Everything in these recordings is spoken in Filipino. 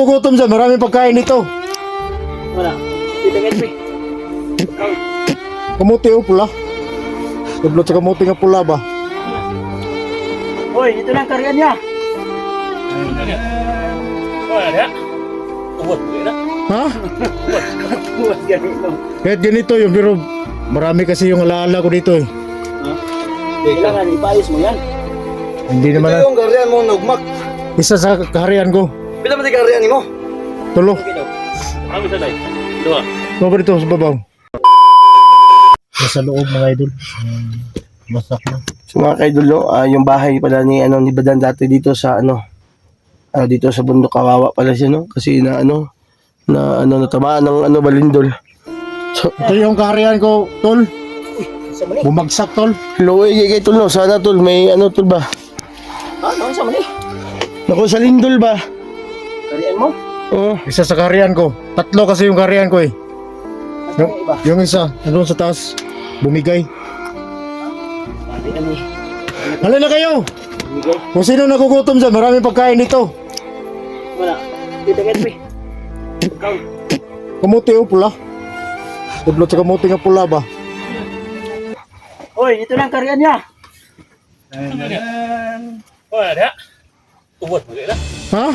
Gutom dyan, maraming pagkain dito. Wala. Titingin mo. Kamuti o pula. Tublot sa kamuti nga pula ba? Hoy, ito lang karyan niya. Ha? Buwas ganito. Kahit ganito yung pero marami kasi yung alaala ko dito eh. Kailangan ipaayos mo yan. Hindi Ito naman yung karyan mo, nagmak. isa sa kaharian ko. Pila mo di karyan mo? Tulo. Ano sa day? Dua. Mga dito sa babaw. Nasa loob mga idol. Masak na. So mga kaidolo, yung bahay pala ni ni Badan dati dito sa dito sa bundok, kawawa pala siya, no? Kasi natamaan ng balindol. So, Ito yung kaharian ko, tol. Bumagsak, tol. luoy kay tol, no? Sana tol, may tol ba? Ano sa mali? Naku, sa lindol ba? Karyan mo? Oo. Isa sa kaharian ko. Tatlo kasi yung kaharian ko eh. Asa yung iba? Yung isa, nandun sa taas. Bumigay. Pati kami. Hala na kayo! Bigay. Kung sino nagugutom dyan, maraming pagkain dito. Wala. Titingin mo. Ikaw. Kamuti o pula. Tublot sa kamuti nga pula ba? Hoy, ito lang karyan niya. Ha?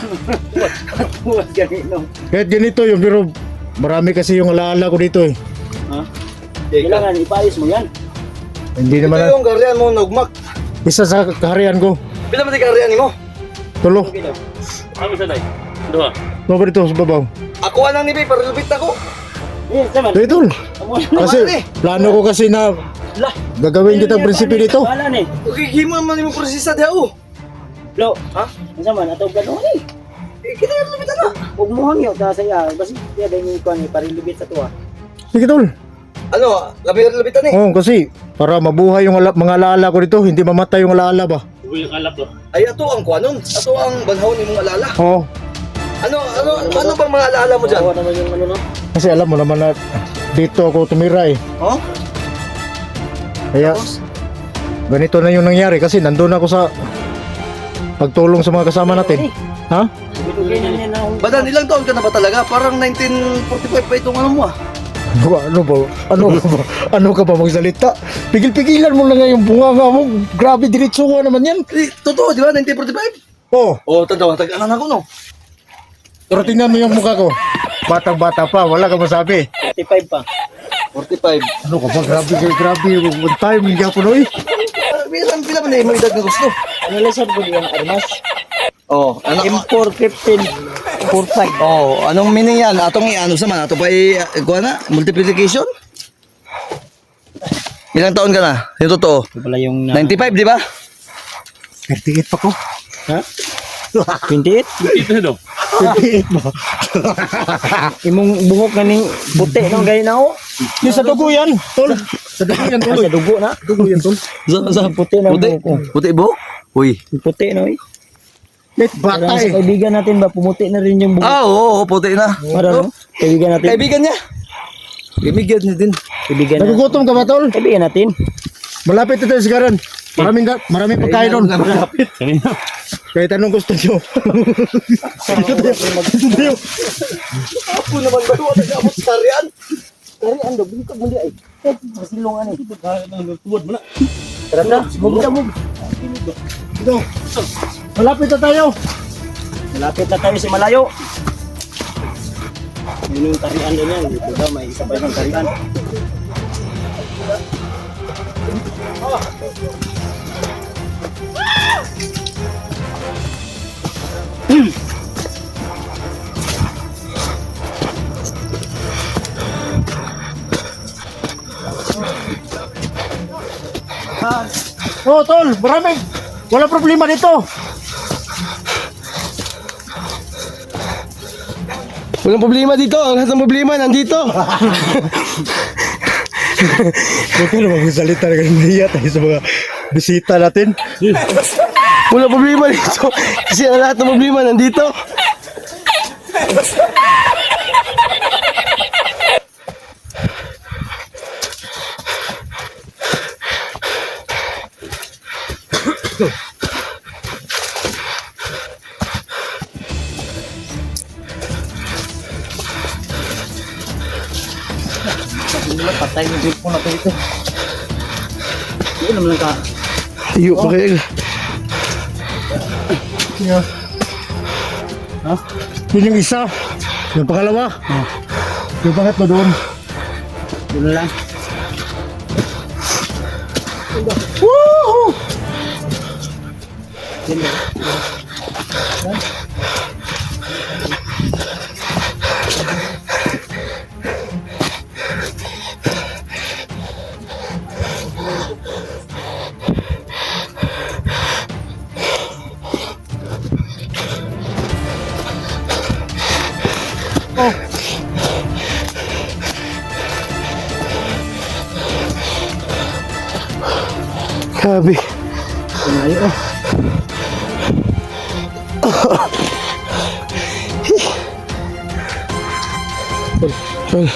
Buwas ganito. Kahit ganito yung pero marami kasi yung alaala ko dito eh. Ha? Kailangan ipaayos mo yan. Hindi Ito naman yung karyan mo, nagmak. isa sa kaharian ko. Pila mo di karyan mo? Tulo. Ano sa day? Dua. Mga dito sa babaw. Ako anang nibi, para lupit ako. Eh, saman. Ito, tol. Amo. Kasi plano ko kasi na Lah. gagawin kitang prinsipe dito. Wala ni. Okay, himo man yung prosesa diha, oh. Lo. Ha? Ano saman? Atong plano ni. Kita yung lupit na. Huwag mo hangyo. Dahil saya. Basta yan yung ikuan ni. Parilubit sa tuwa. Sige, tol. Labi yung lupitan eh. Oo, kasi para mabuhay yung mga alaala ko dito, hindi mamatay yung alaala ba? Uy, yung alap lo. Ay, ato ang kuanon. Ato ang banhaw ni mong alala. Oo. Ano bang mga alala mo dyan? Bawa naman yung ano no. Kasi alam mo naman na dito ako tumira eh. Oh? Kaya ganito na yung nangyari kasi nandun ako sa pagtulong sa mga kasama natin. Ha? Bigay na niya na akong... Badan, ilang taon ka na ba talaga? Parang 1945 pa itong ano mo ah. Ano ba? Ano ka ba magsalita? Pigil-pigilan mo na nga yung bunganga mo. Grabe, diretsuha naman yan. Totoo, di ba? 1945? Oh, Tag-anan ako no. pero tingnan mo yung mukha ko. Batang-bata pa, wala ka masabi. 35 pa. 45. Ano ka ba? Grabe. One time, hindi ako noy. Pila ba na yung edad na gusto? Nalasan ko yung armas. Oh, M4 15 45. Oh, anong meaning yan? Atong saman? Ato pa kuha na? Multiplication? Ilang taon ka na? Yung totoo? Ito pala yung... 95, di ba? 38 pa ko. Ha? 28? 38 ba? Imong buhok na ning puti no gay na ako. Yung sa dugo yan, tol. Sa dugo yan, tol. Sa dugo na. Dugo yan, tol. Sa Puti na puti? buhok ko. Puti buhok? Uy. Puti no eh. Wait, bata Parang sa eh. kaibigan natin ba pumuti na rin yung buhok. Oo, puti na. Ano? Kaibigan natin. Kaibigan niya. Kaibigan niya din. Kaibigan natin. Nagugutom ka ba, tol? Kaibigan natin. Malapit ito sa Garan. Maraming pagkain doon. Malapit. Kahit anong gusto nyo. Dito tayo. Ako naman ba? Wala na ako sa riyan. Kari ando bingkag mo di ay. Masilungan eh. Tuwad mo na. Tara na. Mugda mo. Dito. Malapit na tayo. Malapit na tayo sa malayo. Yun yung tarian din yan. Dito daw may isa pa yung tarian. Oh, tol, maraming. Wala problema dito. Walang problema dito. Ang lahat ng problema nandito. Huwag ka naman magsalita na ganun niya tayo sa mga bisita natin. Walang problema dito. Kasi ang lahat ng problema nandito. Hindi naman patay yung cellphone natin dito. Hindi naman lang ka. Iyo pa kayo. Yeah. Ha? Yun yung isa. Yung pangalawa. Yung pangatlo doon. Doon lang. Woohoo! Yan lang. Grabe. Pinayo oh. Tol.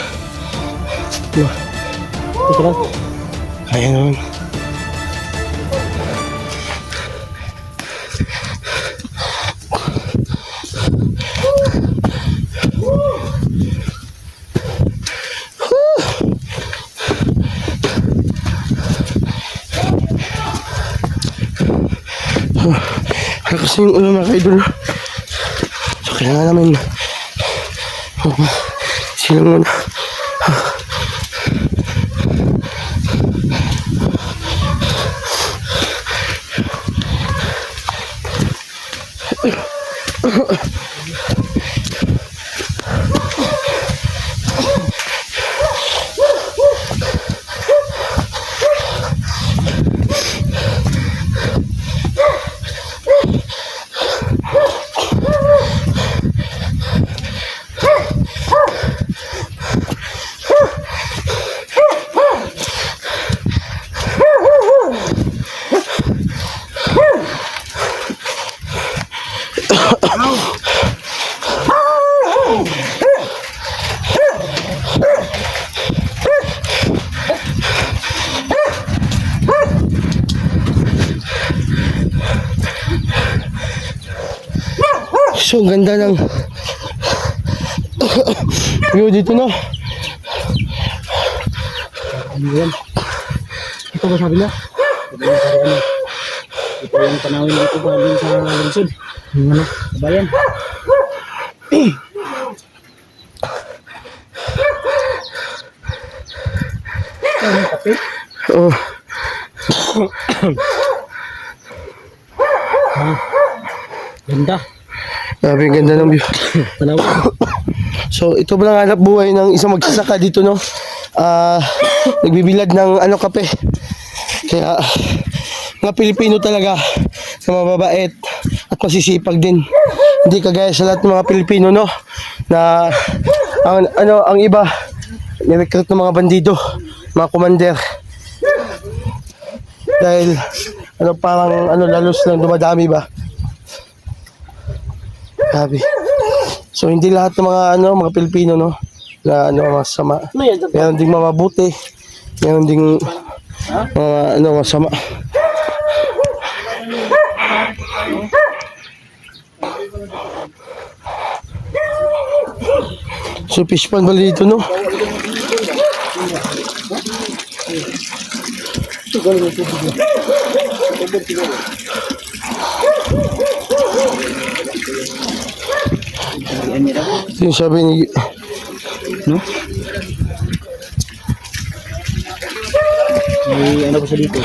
Ito lang. Kaya naman. Kasi yung ulo mga kaidol. So kailangan namin silang muna. So, ang ganda ng view dito, no? Ano yan? Ito ba sabi niya? Ito yung sabi ano? Ito yung panawin dito ba din sa lungsod? Yung ano? Kabayan. Ano yung kape? Oh, Ganda. grabe ang ganda ng view. Panawin. So, ito ba lang hanap buhay ng isang magsasaka dito, no? Nagbibilad ng ano kape. Kaya, mga Pilipino talaga na mababait at masisipag din. Hindi kagaya sa lahat ng mga Pilipino, no? Na, ang iba, nirecruit ng mga bandido, mga commander. Dahil, parang, lalos lang dumadami ba? Grabe. So hindi lahat ng mga Pilipino, no, na masama. Meron ding mabuti. Meron ding masama. So fish pond pala dito, no? Ito yung sabi ni... No? May ano ba siya dito?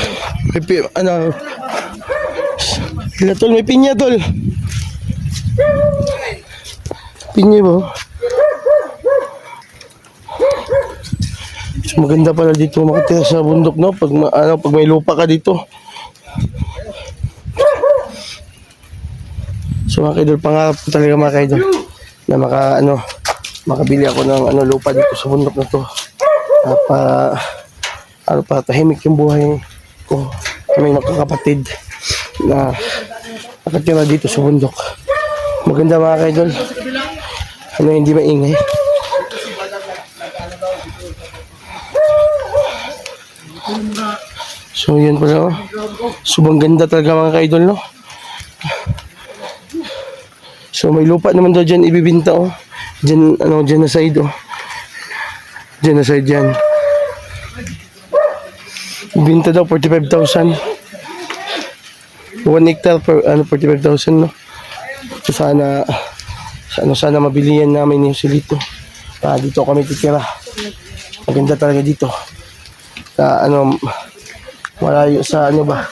Hila tol, may pinya tol. Pinya ba? So, maganda pala dito makatira sa bundok, no? Pag may lupa ka dito. So mga kaidol, pangarap ko talaga mga kaidol na makabili ako ng lupa dito sa bundok na to. Para tahimik yung buhay ko. May nakakapatid na nakatira dito sa bundok. Maganda mga kaidol. Hindi maingay. So yun pala, oh. Subang ganda talaga mga kaidol, no? So may lupa naman daw dyan ibibinta, oh. Dyan na side, oh. Dyan na side yan. Binta daw 45,000. 1 hectare per 45,000 no. So sana mabilihan namin yung silito. Dito kami titira. Maganda talaga dito. Sa malayo sa ba?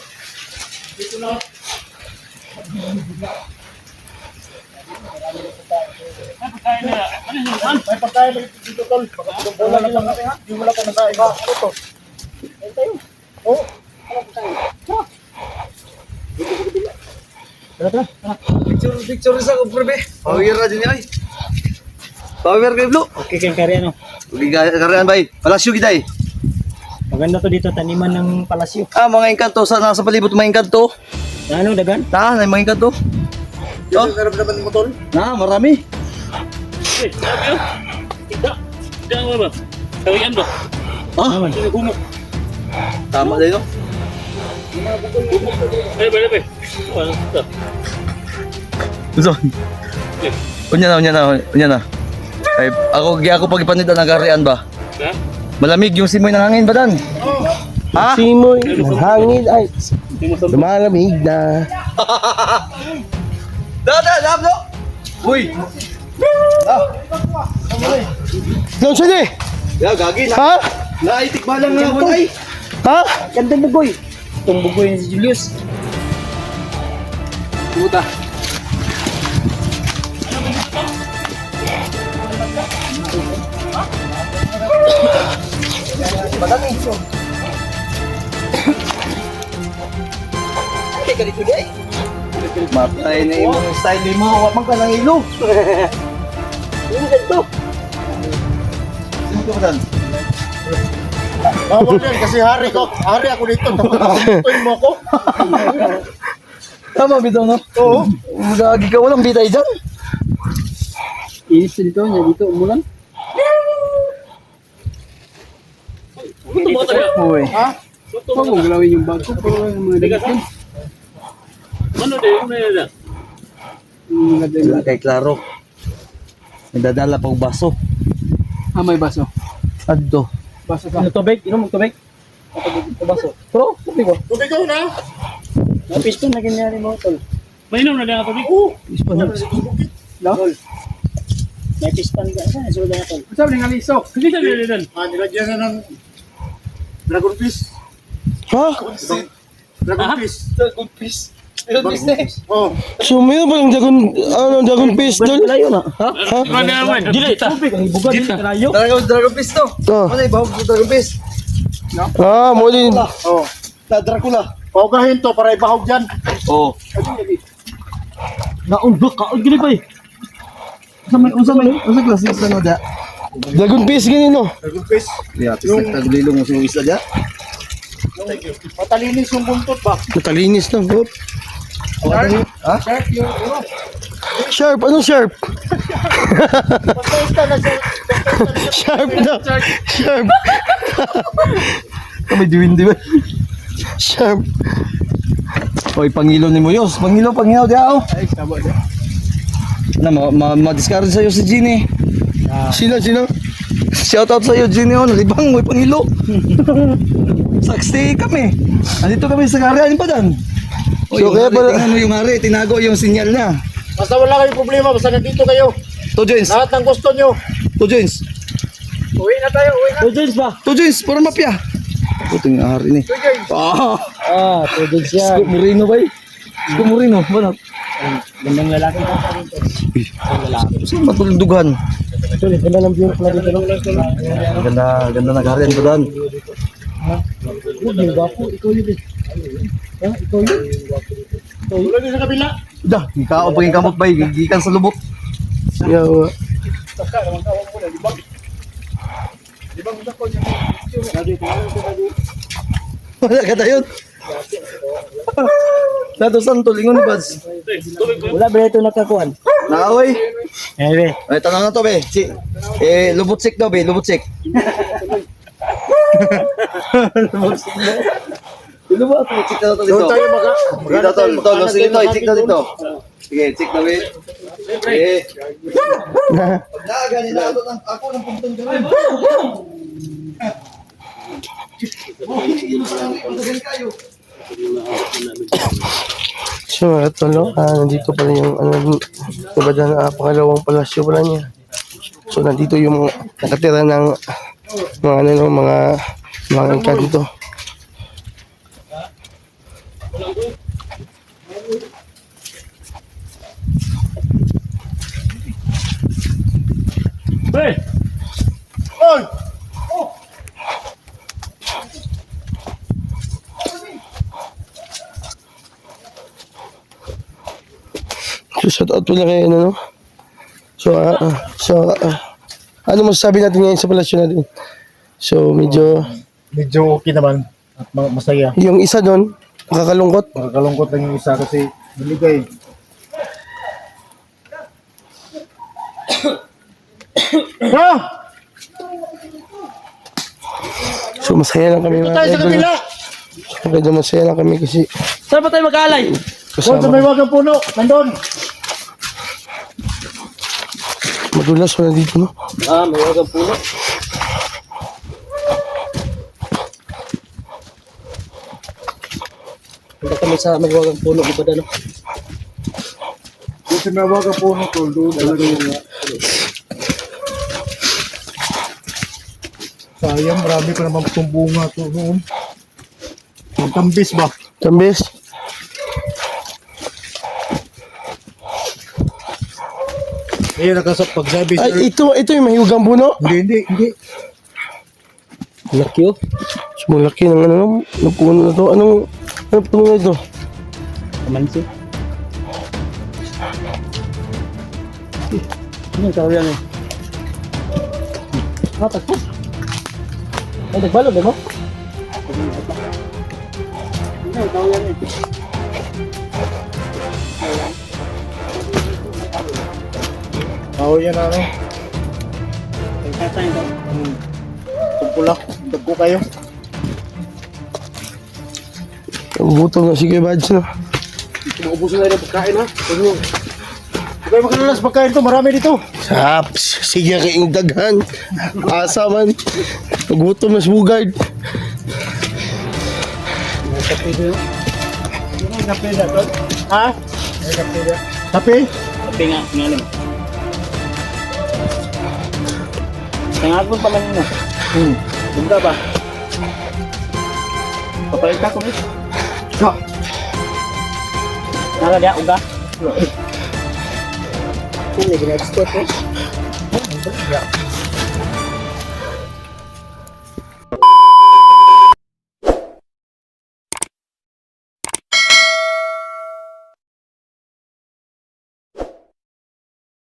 Picture sa ko pre. Power na din ay. Power kay Blue. Okay, kang kari ano. Karyan bay. Palasyo kita eh. Maganda to dito, taniman ng palasyo. Mga engkanto sa nasa palibot mga engkanto. Ano, dagan? Na mga engkanto. Oh, Naramdaman mo tol? marami. Jangan ba? Tawian ba? Ah, Gumok. tama din no. Lebe. Ano to? Uson. Unya na. Ay, ako pagipanitan ng karian ba? Ha? Malamig yung simoy ng hangin ba dan? Ha? Simoy ng hangin ay lumalamig na. Da, bro. Uy. Doon siya eh. Gagi na. Ha? Naitik ba lang nga ay? Ha? Gandang bugoy. Itong bugoy ni si Julius. Puta. Mapay na yung style mo, wag man ka ng ilo. Ano ganito? Sino ka ba dan? Bawal yan kasi hari ako dito. Tuin mo ako. Tama bitaw no? Oo. Gagi ka, walang bitay dyan. Inis dito niya, dito umulan. Uy. Ha? Huwag mo galawin yung bag ko, pero yung mga dagat. Ano din, ano yan? Wala kay klaro. Nagdadala pa og baso. May baso. Adto. Baso ka. Ano tubig? Inom mo tubig? Baso. Pero, tubig ko. Tubig ko na. Piston na ganyan mo, tol. Mainom na lang ang tubig? Oo. Piston na. No? May piston ka. Saan na sulit na, tol? Sabi nga liso. Hindi sa nililan. Nilagyan na ng dragon fish. Ha? Dragon fish. Good piece. Oh. Sumayo ba yung dragon fish doon? Layo na. Ha? Ha? Dili ta. Tubig ang ibuga dili kalayo. Dragon piece to. Oh. Ano ibahog sa dragon piece? Ah, mo din. Oh. Na Dracula. Paugahin to para ibahog dyan. Oo. Naundok ka. Gili ba eh? Unsa klase sa no da? Dragon fish ganyan no. Dragon fish. Ya, tagulilong mo sa isla da. Matalinis yung buntot ba? Matalinis na. Oh. Ha? Sharp yung ulo. Sharp, anong sharp? Pagkaista na siya. Sharp na. Sharp. Kami diwin di ba? Sharp. Oy, pangilo ni mo yos. Pangilo dia oh. Ay, sabo dia. Na ma-discard sa iyo si Ginny. Sino? Shout out sa iyo Ginny oh, nalibang mo pangilo. Saksi kami. Andito kami sa karian pa dan. So, kaya pala- tingnan mo yung hari, tinago yung sinyal niya. Basta wala kayong problema, basta nandito kayo. To joins. Lahat ng gusto nyo. To joins. Uwi na tayo, uwi na. Tudins ba? To joins, para mapya. Puting hari ni. Ah, Tudins yan. Scoop Moreno ba? Scoop Moreno, banat. Gandang lalaki ka pa rin, tol. Saan matuldugan? Tol, ganda ng view pala dito. Ganda nag-harian ba dan? Huwag yung gwapo, ikaw yun eh. Ha? Ikaw yun? Uwi na sa kabila. Dah, ikaw pag ikamot ba, gigikan sa lubot. Yawa. Wala ka tayo. Dato santo lingon ni Bads. Wala ba ito nakakuhan? Naaway. Eh, Ay, tanong na to be. Lubot sik daw be, lubot sik. Lubot sik daw. Lubot sik daw to dito. Doon tayo Dito tol, sige to, check na dito. Sige, check na be. Eh. Dagan nila ako ng puntong gawin. So mga tolo, nandito pala yung diba dyan, pangalawang palasyo pala niya. So nandito yung mga nakatira ng mga engkanto. Hey! So shout out pala kay ano, no? So ano masasabi natin ngayon sa palasyo natin? So medyo Medyo okay naman at masaya. yung isa doon nakakalungkot. Makakalungkot lang yung isa kasi naligay. So masaya lang kami mga idol. Medyo masaya lang kami kasi Saan ba tayo mag-aalay? Doon sa may wagang puno, nandun. madulas wala dito, no? May wagang puno. Punta kami sa magwagang puno, iba na, no? Doon sa may wagang puno, tol, doon talaga yung... Sayang, marami pa naman itong bunga to noon. Magkambis ba? Tambis. Ngayon nakasap pagsabi sir. Ay, ito yung mahiwagang puno. Hindi. Laki, oh. So, malaki ng ng puno na to. Anong puno na ito? Kamansi. Ano yung tawag yan, eh? Tagpo. Ay, nagbalog, mo? Ano yung tawag yan, eh? Oo yan ano. Ang tatay ito. Tungkulak. Tugko kayo. Gutom na si Kuya Bads, no? Maubusin na rin pagkain ha. Huwag kayo makalalas pagkain to. Marami dito. Saps, sige kayong daghan. Asa man. Gutom na si Bugard. Yung kape na to. Ha? May kape na. Kape? Kape nga, ngalim. Nangagod pa man yun, no? Bunda ba? Papalit ka kung ito. Nara dia uga. Ini gina export eh.